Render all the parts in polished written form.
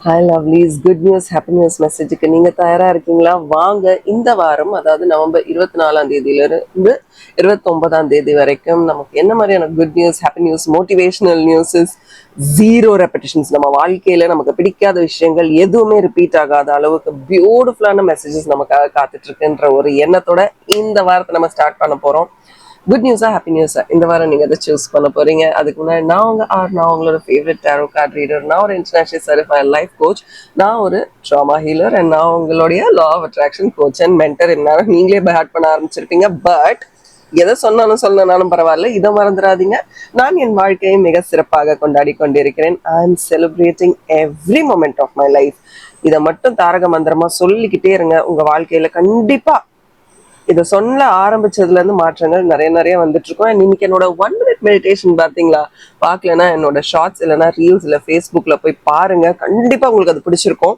Hi lovelies, good news happy news மெசேஜுக்கு நீங்கள் தயாராக இருக்கீங்களா? வாங்க, இந்த வாரம் அதாவது நவம்பர் 24ஆம் தேதியிலிருந்து 29ஆம் தேதி வரைக்கும் நமக்கு என்ன மாதிரியான good news, happy news, motivational newses, zero repetitions, நம்ம வாழ்க்கையில் நமக்கு பிடிக்காத விஷயங்கள் எதுவுமே ரிப்பீட் ஆகாத அளவுக்கு பியூட்டிஃபுல்லான மெசேஜஸ் நமக்காக காத்துட்டு இருக்குன்ற ஒரு எண்ணத்தோட இந்த வாரத்தை நம்ம ஸ்டார்ட் பண்ண போகிறோம். குட் நியூஸா ஹாப்பி நியூஸா இந்த வாரம் நீங்க எதை சூஸ் பண்ண போறீங்க? அதுக்கு முன்னாடி நான் உங்களோட ஃபேவரட் டேரோ கார்ட் ரீடர், நான் ஒரு இன்டர்நேஷனல் சர்டிஃபைட் லைஃப் கோச், நான் ஒரு ட்ராமா ஹீலர் அண்ட் நான் உங்களுடைய law of attraction coach and mentor. என்ன நீங்களே பை ஹார்ட் பண்ண ஆரம்பிச்சிருப்பீங்க. பட் எதை சொன்னாலும் சொல்லனாலும் பரவாயில்ல, இதை மறந்துடாதீங்க. நான் என் வாழ்க்கையை மிக சிறப்பாக கொண்டாடி கொண்டிருக்கிறேன். I am celebrating every moment of my life. இதை மட்டும் தாரக மந்திரமா சொல்லிக்கிட்டே இருங்க. உங்க வாழ்க்கையில கண்டிப்பா இதை சொல்ல ஆரம்பிச்சதுல இருந்து மாற்றங்கள் நிறைய வந்துட்டு இருக்கும். அண்ட் இன்னைக்கு என்னோட 1 minute மெடிடேஷன் பார்த்தீங்களா? பார்க்கலன்னா என்னோட ஷார்ட்ஸ் இல்லைன்னா ரீல்ஸ் இல்லை ஃபேஸ்புக்ல போய் பாருங்க. கண்டிப்பா உங்களுக்கு அது பிடிச்சிருக்கும்.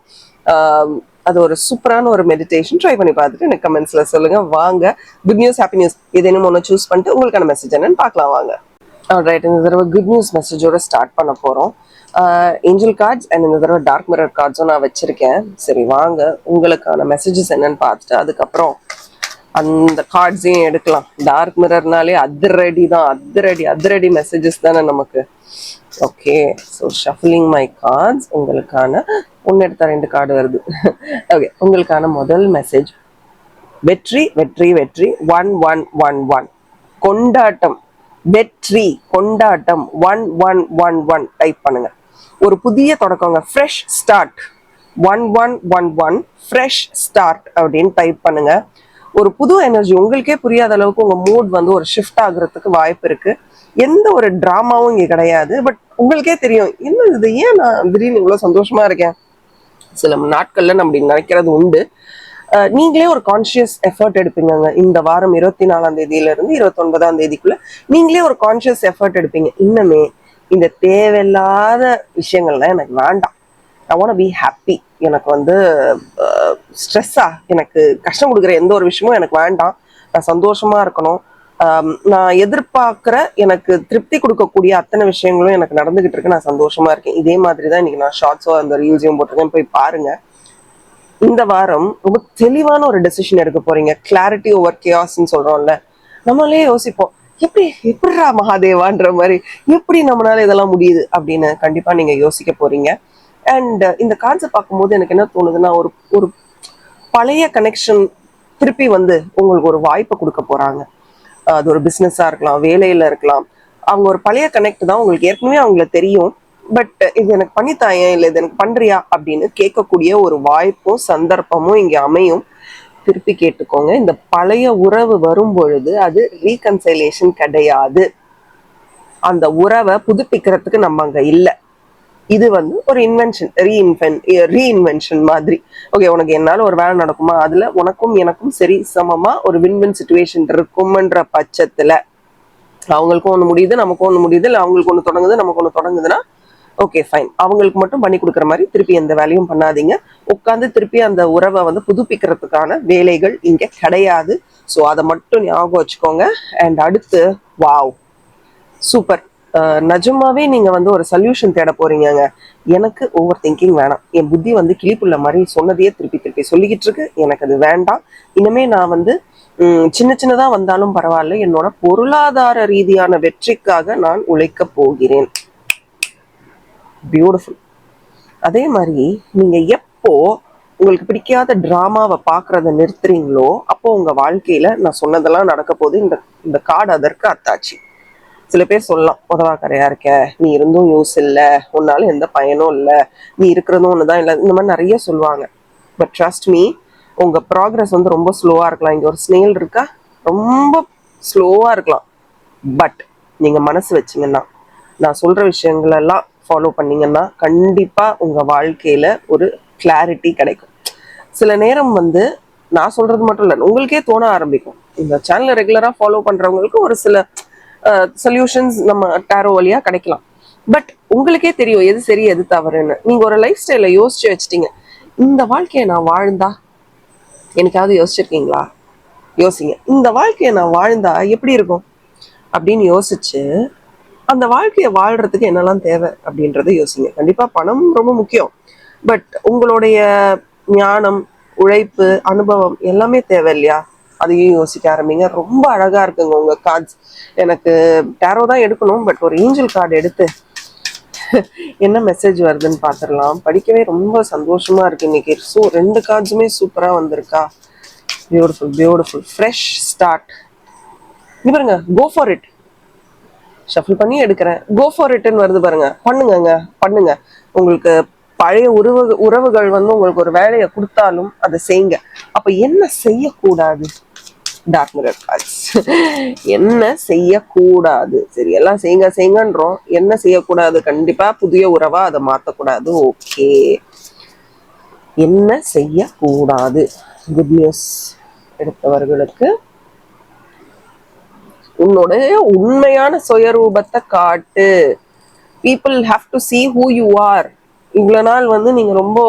அது ஒரு சூப்பரான ஒரு மெடிடேஷன். ட்ரை பண்ணி பார்த்துட்டு எனக்கு கமெண்ட்ஸ்ல சொல்லுங்க. வாங்க, குட் நியூஸ் ஹாப்பி நியூஸ் ஏதேனும் ஒன்று சூஸ் பண்ணிட்டு உங்களுக்கான மெசேஜ் என்னன்னு பார்க்கலாம். வாங்க. ரைட், இந்த தடவை குட் நியூஸ் மெசேஜோட ஸ்டார்ட் பண்ண போறோம். ஏஞ்சல் கார்ட்ஸ் அண்ட் இந்த தடவை டார்க் மிரர் கார்ட்ஸும் நான் வச்சிருக்கேன். சரி, வாங்க உங்களுக்கான மெசேஜஸ் என்னன்னு பார்த்துட்டு அதுக்கப்புறம் அந்த கார்ட்ஸையும் எடுக்கலாம். டார்க் மிரர்னாலே அதிரடி மெசேஜஸ் தானே நமக்கு. Okay, so shuffling my cards. உங்களுக்கான ஒன்று எடுத்தா 2 கார்டு வருது. ஓகே, உங்களுக்கான முதல் மெசேஜ், வெற்றி வெற்றி வெற்றி 1111 கொண்டாட்டம். வெற்றி கொண்டாட்டம் 1111 டைப் பண்ணுங்க. ஒரு புதிய தொடக்கங்க, ஃப்ரெஷ் ஸ்டார்ட். 1111 ஃப்ரெஷ் ஸ்டார்ட் அப்படின்னு டைப் பண்ணுங்க. ஒரு புது எனர்ஜி, உங்களுக்கே புரியாத அளவுக்கு உங்க மூட் வந்து ஒரு ஷிஃப்ட் ஆகுறதுக்கு வாய்ப்பு இருக்கு. எந்த ஒரு டிராமாவும் இங்க கிடையாது. பட் உங்களுக்கே தெரியும், என்ன இது, ஏன் நான் திடீர்னு இவ்வளவு சந்தோஷமா இருக்கேன். சில நாட்கள்ல நம்ம நினைக்கிறது உண்டு. நீங்களே ஒரு கான்சியஸ் எஃபர்ட் எடுப்பீங்க. இந்த வாரம் 24ஆம் தேதியில இருந்து 29ஆம் தேதிக்குள்ள நீங்களே ஒரு கான்சியஸ் எஃபர்ட் எடுப்பீங்க. இன்னுமே இந்த தேவையில்லாத விஷயங்கள்லாம் எனக்கு வேண்டாம். I want be happy. எனக்கு வந்து ஸ்ட்ரெஸ்ஸா, எனக்கு கஷ்டம் கொடுக்குற எந்த ஒரு விஷயமும் எனக்கு வேண்டாம். நான் சந்தோஷமா இருக்கணும். நான் எதிர்பார்க்குற, எனக்கு திருப்தி கொடுக்கக்கூடிய அத்தனை விஷயங்களும் எனக்கு நடந்துகிட்டு இருக்கு. நான் சந்தோஷமா இருக்கேன். இதே மாதிரி தான் இன்னைக்கு நான் ஷார்ட்ஸோ அந்த ரீல்ஸையும் போட்டிருக்கேன். போய் பாருங்க. இந்த வாரம் ரொம்ப தெளிவான ஒரு டெசிஷன் எடுக்க போறீங்க. கிளாரிட்டி ஓவர் கேஆஸ்ன்னு சொல்றோம்ல, நம்மளே யோசிப்போம், எப்படிரா மகாதேவான்ற மாதிரி, எப்படி நம்மளால இதெல்லாம் முடியுது அப்படின்னு கண்டிப்பா நீங்க யோசிக்க போறீங்க. அண்ட் இந்த கார்ட்ஸை பார்க்கும்போது எனக்கு என்ன தோணுதுன்னா, ஒரு பழைய கனெக்ஷன் திருப்பி வந்து உங்களுக்கு ஒரு வாய்ப்பை கொடுக்க போறாங்க. அது ஒரு பிஸ்னஸா இருக்கலாம், வேலையில இருக்கலாம். அவங்க ஒரு பழைய கனெக்ட் தான். உங்களுக்கு ஏற்கனவே அவங்கள தெரியும். பட் இது எனக்கு பண்ணித்தாயே, இல்லை இது எனக்கு பண்றியா அப்படின்னு கேட்கக்கூடிய ஒரு வாய்ப்பும் சந்தர்ப்பமும் இங்க அமையும். திருப்பி கேட்டுக்கோங்க, இந்த பழைய உறவு வரும் பொழுது அது ரீகன்சைலேஷன் கிடையாது. அந்த உறவை புதுப்பிக்கிறதுக்கு நம்ம அங்க இல்லை. இது வந்து ஒரு ரீஇன்வென்ஷன் மாதிரி. ஓகே, உனக்கு என்னால ஒரு வேலை நடக்குமா, அதுல உனக்கும் எனக்கும் சரி சமமா ஒரு வின் சிச்சுவேஷன் இருக்கும்ன்ற பட்சத்துல அவங்களுக்கும் ஒண்ணு முடியுது, நமக்கும் ஒண்ணு முடியுது, இல்லை அவங்களுக்கு ஒண்ணு தொடங்குது, நமக்கு ஒண்ணு தொடங்குதுன்னா ஓகே ஃபைன். அவங்களுக்கு மட்டும் பண்ணி கொடுக்குற மாதிரி திருப்பி எந்த வேலையும் பண்ணாதீங்க. உட்காந்து திருப்பி அந்த உறவை வந்து புதுப்பிக்கிறதுக்கான வேலைகள் இங்க கிடையாது. ஸோ அதை மட்டும் ஞாபகம் வச்சுக்கோங்க. அண்ட் அடுத்து, வாவ், சூப்பர். நிஜமாவே நீங்க வந்து ஒரு சொல்யூஷன் தேட போறீங்க. எனக்கு ஓவர் திங்கிங் வேணாம். என் புத்தி வந்து கிளிப்புள்ள மாதிரி சொன்னதையே திருப்பி சொல்லிக்கிட்டு இருக்கு. எனக்கு அது வேண்டாம். இனிமே நான் வந்து சின்னதா வந்தாலும் பரவாயில்ல, என்னோட பொருளாதார ரீதியான வெற்றிக்காக நான் உழைக்க போகிறேன். பியூட்டிஃபுல். அதே மாதிரி நீங்க எப்போ உங்களுக்கு பிடிக்காத டிராமாவை பாக்குறத நிறுத்துறீங்களோ, அப்போ உங்க வாழ்க்கையில நான் சொன்னதெல்லாம் நடக்க போது. இந்த கார்டு அதற்கு அத்தாட்சி. சில பேர் சொல்லலாம், உதவாக்கரையா இருக்க, நீ இருந்தும் யூஸ் இல்லை, உன்னால எந்த பயனும் இல்லை, நீ இருக்கிறதும் ஒண்ணுதான் இல்லை, இந்த மாதிரி நிறைய சொல்லுவாங்க. பட் ட்ரஸ்ட் மீ, உங்க ப்ராக்ரஸ் வந்து ரொம்ப ஸ்லோவா இருக்கலாம். இங்க ஒரு ஸ்னேல் இருக்கா, ரொம்ப ஸ்லோவா இருக்கலாம். பட் நீங்க மனசு வச்சீங்கன்னா, நான் சொல்ற விஷயங்கள் எல்லாம் ஃபாலோ பண்ணீங்கன்னா கண்டிப்பா உங்க வாழ்க்கையில ஒரு கிளாரிட்டி கிடைக்கும். சில நேரம் வந்து நான் சொல்றது மட்டும் இல்லை, உங்களுக்கே தோண ஆரம்பிக்கும். இந்த சேனலை ரெகுலரா ஃபாலோ பண்றவங்களுக்கு ஒரு சில சொல்யூஷன்ஸ் நம்ம டேரோ வழியா கிடைக்கலாம். பட் உங்களுக்கே தெரியும் எது சரி எது தவறுன்னு. நீங்க ஒரு லைஃப் ஸ்டைல யோசிச்சு வச்சுட்டீங்க. இந்த வாழ்க்கையை நான் வாழ்ந்தா, எனக்காவது யோசிச்சிருக்கீங்களா? யோசிங்க, இந்த வாழ்க்கையை நான் வாழ்ந்தா எப்படி இருக்கும் அப்படின்னு யோசிச்சு அந்த வாழ்க்கையை வாழ்றதுக்கு என்னெல்லாம் தேவை அப்படின்றத யோசிங்க. கண்டிப்பா பணம் ரொம்ப முக்கியம். பட் உங்களுடைய ஞானம், உழைப்பு, அனுபவம் எல்லாமே தேவை இல்லையா? அதையும் யோசிக்க ஆரம்பிங்க. ரொம்ப அழகா இருக்குங்க உங்க கார்ட்ஸ். எனக்கு டேரோ தான் எடுக்கணும், பட் ஒரு ஏஞ்சல் கார்டு எடுத்து என்ன மெசேஜ் வருதுன்னு பார்த்துடலாம். படிக்கவே ரொம்ப சந்தோஷமா இருக்கு இன்னைக்கு. ஸோ 2 கார்ட்ஸுமே சூப்பரா வந்திருக்கா. Beautiful beautiful. Fresh start. இங்க பாருங்க, கோ ஃபார் இட். ஷஃபில் பண்ணி எடுக்கிறேன். கோ ஃபார் இட்னு வருது பாருங்க. பண்ணுங்க பண்ணுங்க. உங்களுக்கு பழைய உறவுகள் வந்து உங்களுக்கு ஒரு வேலையை கொடுத்தாலும் அதை செய்யுங்க. அப்ப என்ன செய்யக்கூடாது? Dark mirror cards. என்ன செய்யக்கூடாது? சரி, எல்லாம் செய்யுங்கன்றோம். என்ன செய்யக்கூடாது? கண்டிப்பா புதிய உறவா அதை மாத்தக்கூடாது. ஓகே, என்ன செய்யக்கூடாது? குட் நியூஸ் எடுத்தவர்களுக்கு உன்னுடைய உண்மையான சுயரூபத்தை காட்டு. People have to see who you are. இவ்வளவு நாள் வந்து நீங்க ரொம்ப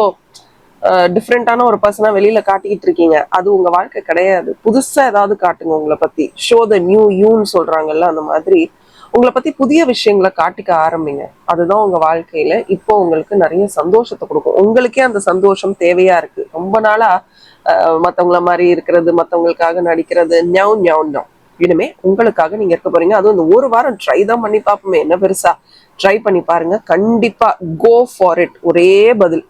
டிஃப்ரெண்டான ஒரு பர்சனா வெளியில காட்டிக்கிட்டு இருக்கீங்க. அது உங்க வாழ்க்கை கிடையாது. புதுசா ஏதாவது காட்டுங்க உங்களை பத்தி. ஷோ த நியூ யூன்னு சொல்றாங்கல்ல, அந்த மாதிரி உங்களை பத்தி புதிய விஷயங்களை காட்டிக்க ஆரம்பிங்க. அதுதான் உங்க வாழ்க்கையில இப்போ உங்களுக்கு நிறைய சந்தோஷத்தை கொடுக்கும். உங்களுக்கே அந்த சந்தோஷம் தேவையா இருக்கு. ரொம்ப நாளா மத்தவங்கள மாதிரி இருக்கிறது, மத்தவங்களுக்காக நடிக்கிறது, ஞான் இனிமே உங்களுக்காக நீங்க இருக்க போறீங்க. அதுவும் இந்த ஒரு வாரம் ட்ரை தான் பண்ணி பார்ப்போமே, என்ன பெருசா. ட்ரை பண்ணி பாருங்க. கண்டிப்பா கோ ஃபார் இட். ஒரே பதில்.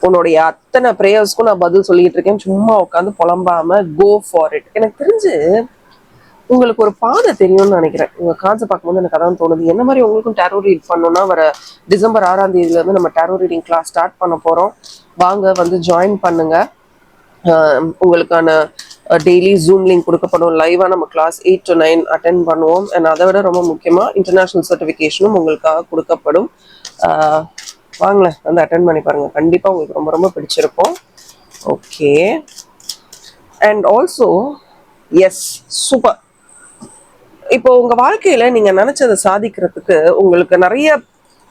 உன்னுடைய அத்தனை ப்ரேயர்ஸ்க்கும் நான் பதில் சொல்லிட்டு இருக்கேன். சும்மா உட்காந்து புலம்பாம கோ ஃபார் இட். எனக்கு தெரிஞ்சு உங்களுக்கு ஒரு பாதை தெரியும்னு நினைக்கிறேன். உங்க கார்ட்ஸை பார்க்கும்போது எனக்கு அதான் தோணுது. என்ன மாதிரி உங்களுக்கும் டேரோ ரீட் பண்ணணும்னா வர டிசம்பர் 6ஆம் தேதியில இருந்து நம்ம டேரோ ரீடிங் கிளாஸ் ஸ்டார்ட் பண்ண போறோம். வாங்க, வந்து ஜாயின் பண்ணுங்க. உங்களுக்கான டெய்லி ஜூம் லிங்க் கொடுக்கப்படும். லைவா நம்ம கிளாஸ் 8 to 9 அட்டென்ட் பண்ணுவோம். அண்ட் அதை விட ரொம்ப முக்கியமா இன்டர்நேஷனல் சர்டிஃபிகேஷனும் உங்களுக்காக கொடுக்கப்படும். வாங்களேன், வந்து அட்டென்ட் பண்ணி பாருங்க. கண்டிப்பா உங்களுக்கு ரொம்ப ரொம்ப பிடிச்சிருக்கும். Okay, and also yes, super. இப்போ உங்க வாழ்க்கையில நீங்க நினைச்சதை சாதிக்கிறதுக்கு உங்களுக்கு நிறைய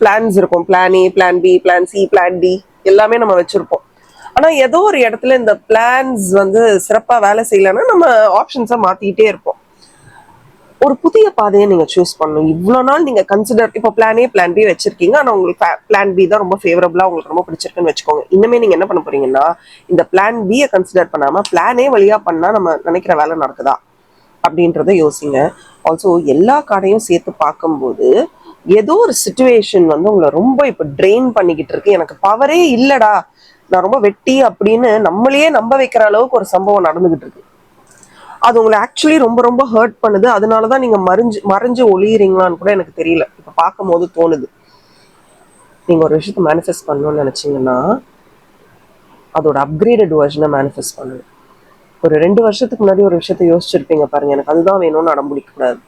பிளான்ஸ் இருக்கும். Plan A, plan B, plan C, plan D எல்லாமே நம்ம வச்சிருப்போம். ஆனா ஏதோ ஒரு இடத்துல இந்த பிளான்ஸ் வந்து சிறப்பா வேலை செய்யலன்னா நம்ம ஆப்ஷன்ஸை மாத்திக்கிட்டே இருப்போம். ஒரு புதிய பாதையை நீங்க சூஸ் பண்ணணும். இவ்வளவு நாள் நீங்க கன்சிடர், இப்போ பிளான் ஏ, பிளான் பி வச்சிருக்கீங்க. ஆனா உங்களுக்கு பிளான் பி தான் ரொம்ப ஃபேவரபிளா உங்களுக்கு ரொம்ப பிடிச்சிருக்குன்னு வச்சுக்கோங்க. இனிமே நீங்க என்ன பண்ண போறீங்கன்னா, இந்த பிளான் பியை கன்சிடர் பண்ணாம பிளான் ஏ வழியா பண்ணா நம்ம நினைக்கிற வேலை நடக்குதா அப்படின்றத யோசிங்க. ஆல்சோ எல்லா கார்டையும் சேர்த்து பார்க்கும்போது ஏதோ ஒரு சிச்சுவேஷன் வந்து உங்களை ரொம்ப இப்போ ட்ரெயின் பண்ணிக்கிட்டு இருக்கு. எனக்கு பவரே இல்லடா, நான் ரொம்ப வெட்டி அப்படின்னு நம்மளையே நம்ப வைக்கிற அளவுக்கு ஒரு சம்பவம் நடந்துகிட்டு இருக்கு. அது உங்களை ஆக்சுவலி ரொம்ப ரொம்ப ஹர்ட் பண்ணுது. அதனாலதான் நீங்க மறைஞ்சு ஒளியறீங்களான்னு கூட எனக்கு தெரியல. இப்ப பார்க்கும் போது தோணுது. நீங்க ஒரு விஷயத்த மேனிஃபெஸ்ட் பண்ணணும்னு நினைச்சீங்கன்னா அதோட அப்கிரேடட் வெர்ஷனை மேனிஃபெஸ்ட் பண்ணணும். ஒரு 2 வருஷத்துக்கு முன்னாடி ஒரு விஷயத்த யோசிச்சிருப்பீங்க பாருங்க, எனக்கு அதுதான் வேணும்னு அடம்பிடிக்க கூடாது.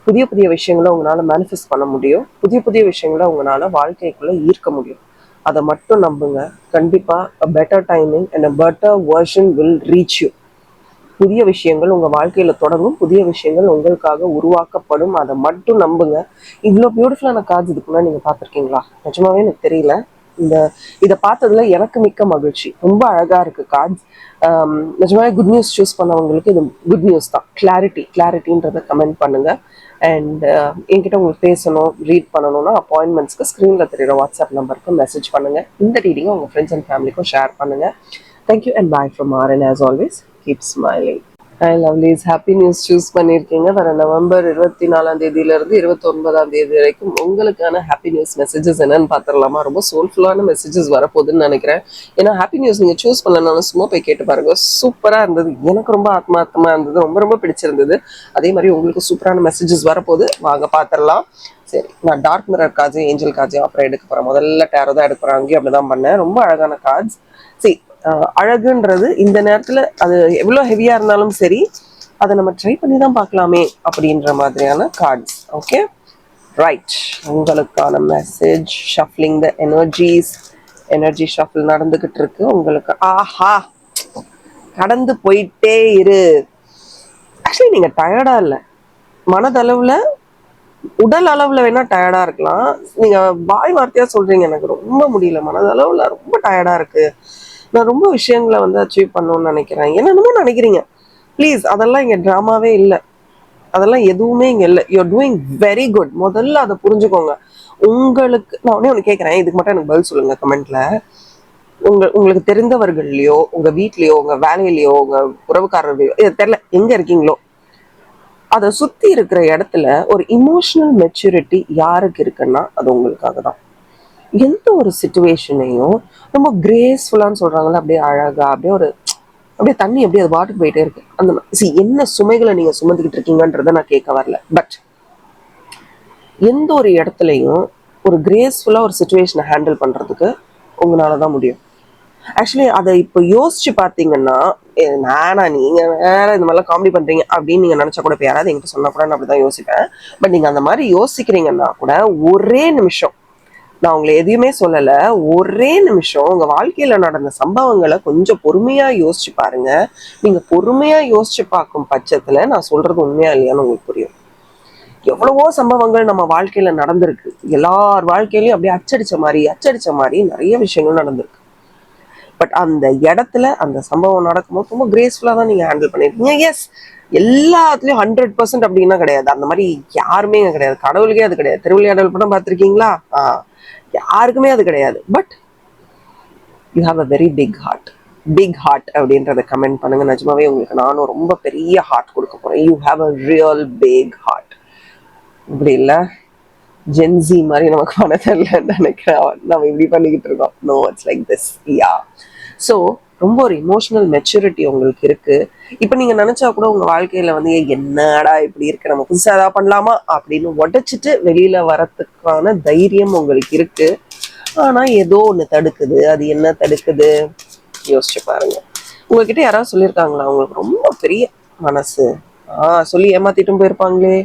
புதிய புதிய விஷயங்களை உங்களால மேனிஃபெஸ்ட் பண்ண முடியும். புதிய புதிய விஷயங்களை உங்களால வாழ்க்கைக்குள்ள ஈர்க்க முடியும். அதை மட்டும் நம்புங்க. கண்டிப்பா a better timing and a better version will reach you. புதிய விஷயங்கள் உங்க வாழ்க்கையில தொடங்கும். புதிய விஷயங்கள் உங்களுக்காக உருவாக்கப்படும். அதை மட்டும் நம்புங்க. இவ்வளவு பியூட்டிஃபுல்லான கார்ட்ஸ் இதுக்குள்ள நீங்க பார்த்திருக்கீங்களா? நிஜமாவே எனக்கு தெரியல. இதை பார்த்ததுல எனக்கு மிக்க மகிழ்ச்சி. ரொம்ப அழகா இருக்கு கார்ட்ஸ். நிஜமாவே குட் நியூஸ் சூஸ் பண்ணவங்களுக்கு இது குட் நியூஸ் தான். கிளாரிட்டின்றதை கமெண்ட் பண்ணுங்க. அண்ட் என்கிட்ட உங்களுக்கு பேசணும், ரீட் பண்ணணும்னா அப்பாயின்மெண்ட்ஸ்க்கு ஸ்க்ரீன்ல தெரியுற வாட்ஸ்அப் நம்பருக்கு மெசேஜ் பண்ணுங்க. இந்த ரீடிங்கை உங்க ஃப்ரெண்ட்ஸ் அண்ட் ஃபேமிலிக்கும் ஷேர் பண்ணுங்க. Thank you and bye from RN. As always keep smiling. Hi lovelies, happy news choose பண்ணியிருக்கீங்க. வர நவம்பர் 24ஆம் தேதியிலிருந்து 29ஆம் தேதி வரைக்கும் உங்களுக்கான ஹாப்பி நியூஸ் மெசேஜஸ் என்னன்னு பார்த்துடலாமா? ரொம்ப சோல்ஃபுல்லான மெசேஜஸ் வரப்போகுதுன்னு நினைக்கிறேன். ஏன்னா ஹாப்பி நியூஸ் நீங்கள் சூஸ் பண்ணலனாலும் சும்மா போய் கேட்டு பாருங்க. சூப்பராக இருந்தது. எனக்கு ரொம்ப ஆத்மார்த்தமாக இருந்தது. ரொம்ப ரொம்ப பிடிச்சிருந்தது. அதே மாதிரி உங்களுக்கு சூப்பரான மெசேஜஸ் வரப்போகுது. வாங்க பார்த்துடலாம். சரி, நான் டார்க் மிரர் கார்ட்ஸையும் ஏஞ்சல் கார்ட்ஸையும் அப்புறம் எடுக்க போகிறேன். முதல்ல டேரோ தான் எடுக்க போகிறேன். அங்கேயும் அப்படி தான் பண்ணேன். ரொம்ப அழகான கார்ட்ஸ். சரி, அழகுன்றது இந்த நேரத்துல அது எவ்வளவு ஹெவியா இருந்தாலும் சரி, அதை நம்ம ட்ரை பண்ணி தான் பார்க்கலாமே அப்படின்ற மாதிரியான கார்ட்ஸ். Okay, right. உங்களுக்கான message shuffling the energy shuffle நடந்துகிட்டு இருக்கு உங்களுக்கு. ஆஹா, கடந்து போயிட்டே இரு. ஆக்சுவலி நீங்க டயர்டா இல்ல, மனதளவுல உடல் அளவுல வேணா டயர்டா இருக்கலாம். நீங்க வாய் வார்த்தையா சொல்றீங்க எனக்கு ரொம்ப முடியல, மனதளவுல ரொம்ப டயர்டா இருக்கு, நான் ரொம்ப விஷயங்களை வந்து அச்சீவ் பண்ணணும்னு நினைக்கிறேன், என்னென்னமோ நினைக்கிறீங்க. ப்ளீஸ், அதெல்லாம் இங்க டிராமாவே இல்லை. அதெல்லாம் எதுவுமே இங்க இல்லை. You're doing very good. முதல்ல அதை புரிஞ்சுக்கோங்க. உங்களுக்கு நான் ஒண்ணு கேட்கறேன், இதுக்கு மட்டும் எனக்கு பதில் சொல்லுங்க கமெண்ட்ல. உங்களுக்கு தெரிந்தவர்கள்லயோ, உங்க வீட்லயோ, உங்க வேலையிலயோ, உங்க உறவுக்காரர்களையோ, இது தெரியல எங்க இருக்கீங்களோ, அதை சுத்தி இருக்கிற இடத்துல ஒரு இமோஷனல் மெச்சூரிட்டி யாருக்கு இருக்குன்னா அது உங்களுக்காக தான். எந்த ஒரு சுச்சுவேஷனையும் ரொம்ப கிரேஸ்ஃபுல்லான்னு சொல்றாங்கல்ல, அப்படியே அழகா, அப்படியே ஒரு அப்படியே தண்ணி அப்படியே அது பாட்டுக்கு போயிட்டே இருக்கு. அந்த என்ன சுமைகளை நீங்க சுமந்துக்கிட்டு இருக்கீங்கன்றத நான் கேட்க வரல. பட் எந்த ஒரு இடத்துலையும் ஒரு கிரேஸ்ஃபுல்லா ஒரு சுச்சுவேஷனை ஹேண்டில் பண்றதுக்கு உங்களால தான் முடியும். ஆக்சுவலி அதை இப்போ யோசிச்சு பார்த்தீங்கன்னா, நானா நீங்க வேற இந்த மாதிரிலாம் காமெடி பண்றீங்க அப்படின்னு நீங்க நினைச்சா கூட, இப்போ யாராவது என்கிட்ட சொன்னா கூட நான் அப்படிதான் யோசிப்பேன். பட் நீங்க அந்த மாதிரி யோசிக்கிறீங்கன்னா கூட ஒரே நிமிஷம், நான் உங்களை எதையுமே சொல்லல, ஒரே நிமிஷம் உங்க வாழ்க்கையில நடந்த சம்பவங்களை கொஞ்சம் பொறுமையா யோசிச்சு பாருங்க. நீங்க பொறுமையா யோசிச்சு பார்க்கும் பட்சத்துல நான் சொல்றது உண்மையா இல்லையான்னு உங்களுக்கு புரியும். எவ்வளவோ சம்பவங்கள் நம்ம வாழ்க்கையில நடந்திருக்கு. எல்லார் வாழ்க்கையிலயும் அப்படியே அச்சடிச்ச மாதிரி நிறைய விஷயங்கள் நடந்திருக்கு. பட் அந்த இடத்துல அந்த சம்பவம் நடக்கும்போது ரொம்ப கிரேஸ்ஃபுல்லா தான் நீங்க ஹேண்டில் பண்ணிருக்கீங்க. எஸ், எல்லாத்துலயும் 100% அப்படின்னா கிடையாது. அந்த மாதிரி யாருமே கிடையாது. கடவுளுக்கே அது கிடையாது. திருவிளையாடல் படம் பார்த்திருக்கீங்களா? யாருக்குமே அது கிடையாது. But you have a very big heart அப்படின்றத கமெண்ட் பண்ணுங்க. நிஜமாவே உங்களுக்கு நானும் ரொம்ப பெரிய ஹார்ட் கொடுக்க போறேன். You have a real big heart. இப்படி இல்ல ஜென்சி மாதிரி நமக்கு பண்ண தெரியலன்னு நினைக்கிறேன். நம்ம இப்படி பண்ணிக்கிட்டு இருக்கோம். No, it's like this. Yeah. So ரொம்ப ஒரு இமோஷனல் மெச்சூரிட்டி உங்களுக்கு இருக்கு. இப்போ நீங்க நினைச்சா கூட உங்க வாழ்க்கையில வந்து என்னடா இப்படி இருக்கு, நம்ம புதுசா ஏதாவது பண்ணலாமா அப்படின்னு உடைச்சிட்டு வெளியில வரத்துக்கான தைரியம் உங்களுக்கு இருக்கு. ஆனா ஏதோ ஒண்ணு தடுக்குது. அது என்ன தடுக்குது யோசிச்சு பாருங்க. உங்ககிட்ட யாராவது சொல்லியிருக்காங்களா உங்களுக்கு ரொம்ப பெரிய மனசு சொல்லி ஏமாத்திட்டும் போயிருப்பாங்களே,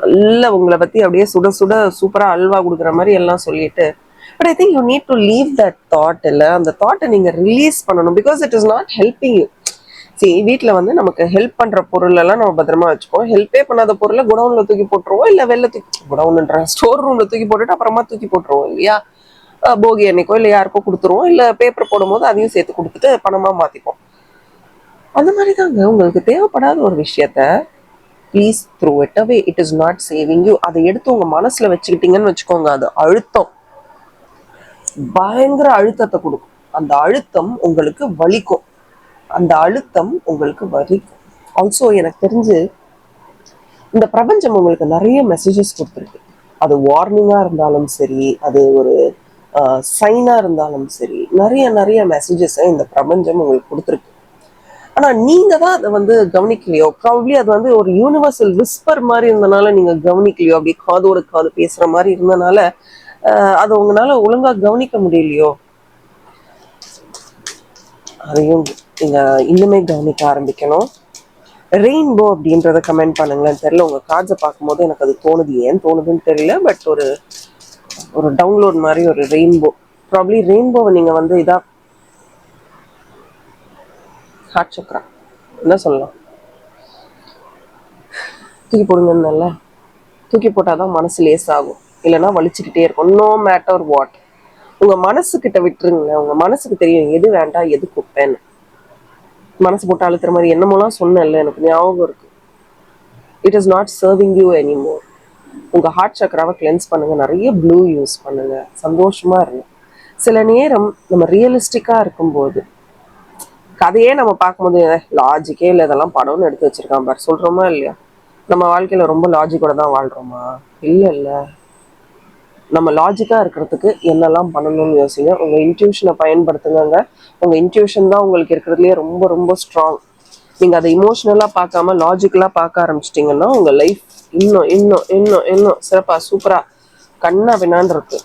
நல்ல உங்களை பத்தி அப்படியே சுட சுட சூப்பரா அல்வா கொடுக்குற மாதிரி எல்லாம் சொல்லிட்டு, but I think you need to leave that thought. இல்லை, அந்த தாட்டை நீங்க ரிலீஸ் பண்ணணும். Because it is not helping you. சரி, வீட்டில் வந்து நமக்கு ஹெல்ப் பண்ற பொருள் எல்லாம் நம்ம பத்திரமா வச்சுப்போம். ஹெல்ப்பே பண்ணாத பொருளை குடவுன்ல தூக்கி போட்டுருவோம், இல்லை வெளில குடவுன்ன்ற ஸ்டோர் ரூம்ல தூக்கி போட்டுட்டு அப்புறமா தூக்கி போட்டுருவோம் இல்லையா? போகி அன்னைக்கோ இல்லை யாருக்கோ கொடுத்துருவோம், இல்லை பேப்பர் போடும்போது அதையும் சேர்த்து கொடுத்துட்டு பணமா மாத்திப்போம். அந்த மாதிரி தாங்க உங்களுக்கு தேவைப்படாத ஒரு விஷயத்த please through it away. It is not saving you. அதை எடுத்து உங்க மனசுல வச்சுக்கிட்டீங்கன்னு வச்சுக்கோங்க, அது அழுத்தம், பயங்கர அழுத்தத்தை கொடுக்கும். அந்த அழுத்தம் உங்களுக்கு வலிக்கும். ஆல்சோ எனக்கு தெரிஞ்சு இந்த பிரபஞ்சம் உங்களுக்கு நிறைய மெசேஜஸ் கொடுத்துருக்கு. அது வார்னிங்கா இருந்தாலும் சரி, அது ஒரு சைனா இருந்தாலும் சரி, நிறைய நிறைய மெசேஜஸ் இந்த பிரபஞ்சம் உங்களுக்கு கொடுத்துருக்கு. ஆனா நீங்க தான் அதை வந்து கவனிக்கலையோ. ப்ராபப்ளி அது வந்து ஒரு யூனிவர்சல் விஸ்பர் மாதிரி இருந்தனால நீங்க கவனிக்கலையோ. அப்படி காதோட காது பேசுற மாதிரி இருந்தனால அதை உங்களால ஒழுங்கா கவனிக்க முடியலையோ. அதையும் நீங்க இன்னுமே கவனிக்க ஆரம்பிக்கணும். ரெயின்போ அப்படின்றத கமெண்ட் பண்ணுங்களேன். தெரியல, உங்க கார்ட்ஸை பார்க்கும்போது எனக்கு அது தோணுது. ஏன் தோணுதுன்னு தெரியல. பட் ஒரு டவுன்லோட் மாதிரி ஒரு ரெயின்போ. ப்ராபப்ளி ரெயின்போவை நீங்க வந்து இதா ஹார்ட் சக்கரா என்ன சொல்லலாம், தூக்கி போடுங்கன்னு. தூக்கி போட்டாதான் மனசு லேஸ் ஆகும், இல்லைன்னா வலிச்சுக்கிட்டே இருக்கும். நோ மேட்டர் வாட், உங்க மனசு கிட்ட விட்டுருங்க. உங்க மனசுக்கு தெரியும் எது வேண்டாம் எது குப்பைன்னு. மனசு போட்டு அழுத்துற மாதிரி என்னமோலாம் சொன்னேன்ல, எனக்கு ஞாபகம் இருக்கு. It is not serving you anymore. உங்க ஹார்ட் சக்கராவை கிளென்ஸ் பண்ணுங்க. நிறைய ப்ளூ யூஸ் பண்ணுங்க. சந்தோஷமா இருங்க. சில நேரம் நம்ம ரியலிஸ்டிக்கா இருக்கும்போது, கதையே நம்ம பார்க்கும்போது லாஜிக்கே இல்லை, இதெல்லாம் படம்னு எடுத்து வச்சிருக்கான் பார் சொல்றோமா இல்லையா? நம்ம வாழ்க்கையில ரொம்ப லாஜிக்கோட தான் வாழ்றோமா? இல்ல. நம்ம லாஜிக்கா இருக்கிறதுக்கு என்னெல்லாம் பண்ணணும்னு யோசிங்க. உங்க இன்ட்யூஷனை பயன்படுத்துங்க. உங்க இன்ட்யூஷன் தான் உங்களுக்கு இருக்கிறதுலயே ரொம்ப ரொம்ப ஸ்ட்ராங். நீங்க அதை இமோஷனலா பார்க்காம லாஜிக்கலா பார்க்க ஆரம்பிச்சிட்டீங்கன்னா உங்க லைஃப் இன்னும் இன்னும் இன்னும் இன்னும் சிறப்பா சூப்பரா கண்ணா பின்னான் இருக்கு.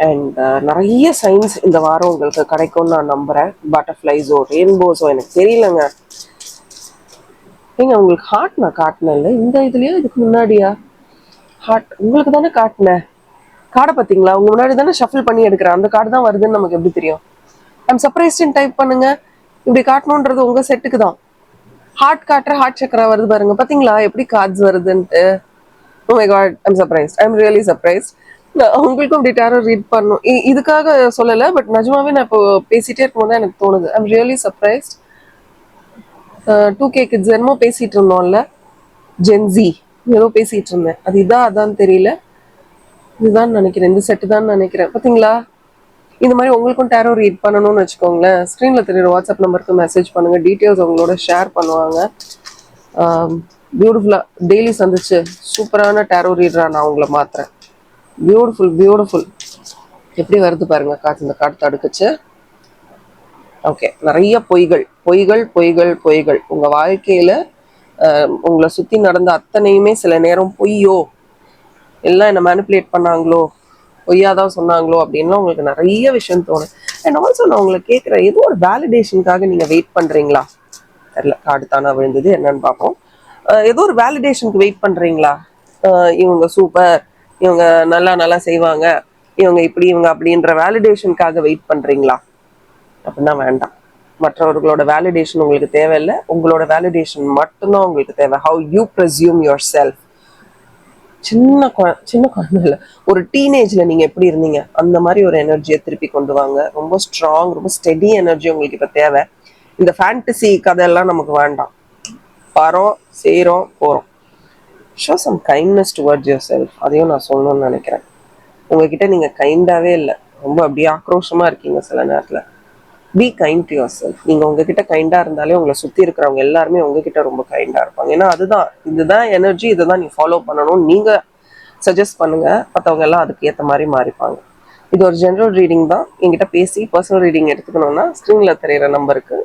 அண்ட் நிறைய சயின்ஸ் இந்த வாரம் உங்களுக்கு கிடைக்கும்னு நான் நம்புறேன். பட்டர்ஃப்ளைஸோ ரெயின்போஸோ எனக்கு தெரியலங்க. ஏங்க உங்களுக்கு ஹார்ட் நான் காட்டினேன் இல்லை இந்த இதுலயோ இதுக்கு முன்னாடியா? ஹார்ட் உங்களுக்கு தானே காட்டினேன். கார்டை பார்த்தீங்களா? உங்க முன்னாடி தானே ஷஃபில் பண்ணி எடுக்கிறேன். அந்த கார்டு தான் வருதுன்னு நமக்கு எப்படி தெரியும்? ஐம் சர்ப்ரைஸ்டுன்னு டைப் பண்ணுங்க. இப்படி காட்டணுன்றது உங்க செட்டுக்கு தான். ஹார்ட் காட்டுற ஹார்ட் சக்கரா வருது பாருங்க, பாத்தீங்களா எப்படி கார்ட்ஸ் வருதுன்ட்டு. Oh my god, I'm surprised. I'm really surprised. உங்களுக்கும் இப்படி டேரோ ரீட் பண்ணும் இதுக்காக சொல்லலை. பட் நிஜமாவே நான் இப்போ பேசிட்டே இருக்கும்போது எனக்கு தோணுது. I'm really surprised. 2K kids என்னமோ பேசிட்டு இருந்தோம்ல, ஜென்சி ஏதோ பேசிட்டு இருந்தேன். அது இதான் அதான் தெரியல. இதுதான் நினைக்கிறேன், இந்த செட்டு தான் நினைக்கிறேன். பாத்தீங்களா, இந்த மாதிரி உங்களுக்கும் டேரோ ரீட் பண்ணணும்னு வச்சுக்கோங்களேன், ஸ்க்ரீனில் தெரியுற வாட்ஸ்அப் நம்பருக்கு மெசேஜ் பண்ணுங்கள். டீட்டெயில்ஸ் உங்களோட ஷேர் பண்ணுவாங்க. பியூட்டிஃபுல்லாக டெய்லி சந்திச்சு சூப்பரான டேரோ ரீடராக நான் உங்களை மாற்றுறேன். Beautiful beautiful. எப்படி வருது பாருங்க காற்று, இந்த காற்று தடுக்குச்சு. ஓகே, நிறைய பொய்கள் பொய்கள் பொய்கள் பொய்கள் உங்கள் வாழ்க்கையில் உங்களை சுற்றி நடந்த அத்தனையுமே சில நேரம் பொய்யோ, எல்லாம் என்னை மேனிப்புலேட் பண்ணாங்களோ, பொய்யாதான் சொன்னாங்களோ அப்படின்லாம் உங்களுக்கு நிறைய விஷயம் தோணும். அண்ட் ஆல்சோ நான் உங்களை கேட்குறேன், ஏதோ ஒரு வேலிடேஷனுக்காக நீங்கள் வெயிட் பண்ணுறீங்களா? தெரியல, கார்டு தானே விழுந்தது, என்னன்னு பார்ப்போம். ஏதோ ஒரு வேலிடேஷனுக்கு வெயிட் பண்ணுறீங்களா? இவங்க சூப்பர், இவங்க நல்லா நல்லா செய்வாங்க, இவங்க இப்படி இவங்க அப்படின்ற வேலிடேஷனுக்காக வெயிட் பண்ணுறீங்களா? அப்படின்னா வேண்டாம். மற்றவர்களோட வேலிடேஷன் உங்களுக்கு தேவையில்லை, உங்களோட வேலிடேஷன் மட்டும்தான் உங்களுக்கு தேவை. How you presume yourself. சின்ன குழந்தை இல்லை, ஒரு டீனேஜ்ல நீங்க எப்படி இருந்தீங்க அந்த மாதிரி ஒரு எனர்ஜியை திருப்பி கொண்டு வாங்க. ரொம்ப ஸ்ட்ராங், ரொம்ப ஸ்டெடி எனர்ஜி உங்களுக்கு இப்ப தேவை. இந்த ஃபேண்டசி கதையெல்லாம் நமக்கு வேண்டாம். வரோம், செய்கிறோம், போறோம். Show some kindness towards yourself. அதையும் நான் சொல்லணும்னு நினைக்கிறேன். உங்ககிட்ட நீங்க கைண்டாவே இல்லை, ரொம்ப அப்படியே ஆக்ரோஷமா இருக்கீங்க சில நேரத்துல. Be kind to your self. நீங்க உங்ககிட்ட கைண்டா இருந்தாலே உங்களை சுத்தி இருக்கிறவங்க எல்லாருமே உங்ககிட்ட ரொம்ப கைண்டா இருப்பாங்க. ஏன்னா அதுதான், இதுதான் எனர்ஜி, இதுதான் நீ ஃபாலோ பண்ணணும். நீங்க சஜஸ்ட் பண்ணுங்க, மற்றவங்க எல்லாம் அதுக்கு ஏற்ற மாதிரி மாறிப்பாங்க. இது ஒரு ஜென்ரல் ரீடிங் தான். என்கிட்ட பேசி பர்சனல் ரீடிங் எடுத்துக்கணும்னா ஸ்க்ரீன்ல தெரியிற நம்பருக்கு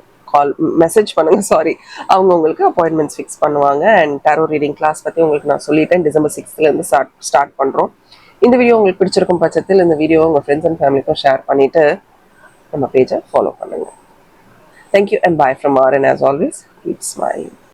மெசேஜ் பண்ணுங்க. சாரி, அவங்க உங்களுக்கு அப்பாயின்மெண்ட்ஸ் ஃபிக்ஸ் பண்ணுவாங்க. அண்ட் டேரோ ரீடிங் கிளாஸ் பத்தி உங்களுக்கு நான் சொல்லிட்டேன். டிசம்பர் 6th இருந்து ஸ்டார்ட் பண்றோம். இந்த வீடியோ உங்களுக்கு பிடிச்சிருக்கும் பட்சத்தில் இந்த வீடியோ உங்க ஃப்ரெண்ட்ஸ் அண்ட் ஃபேமிலிக்கும் ஷேர் பண்ணிட்டு நம்ம பேஜை ஃபாலோ பண்ணுங்க. Thank you and bye from Aaron. As always, keep smiling.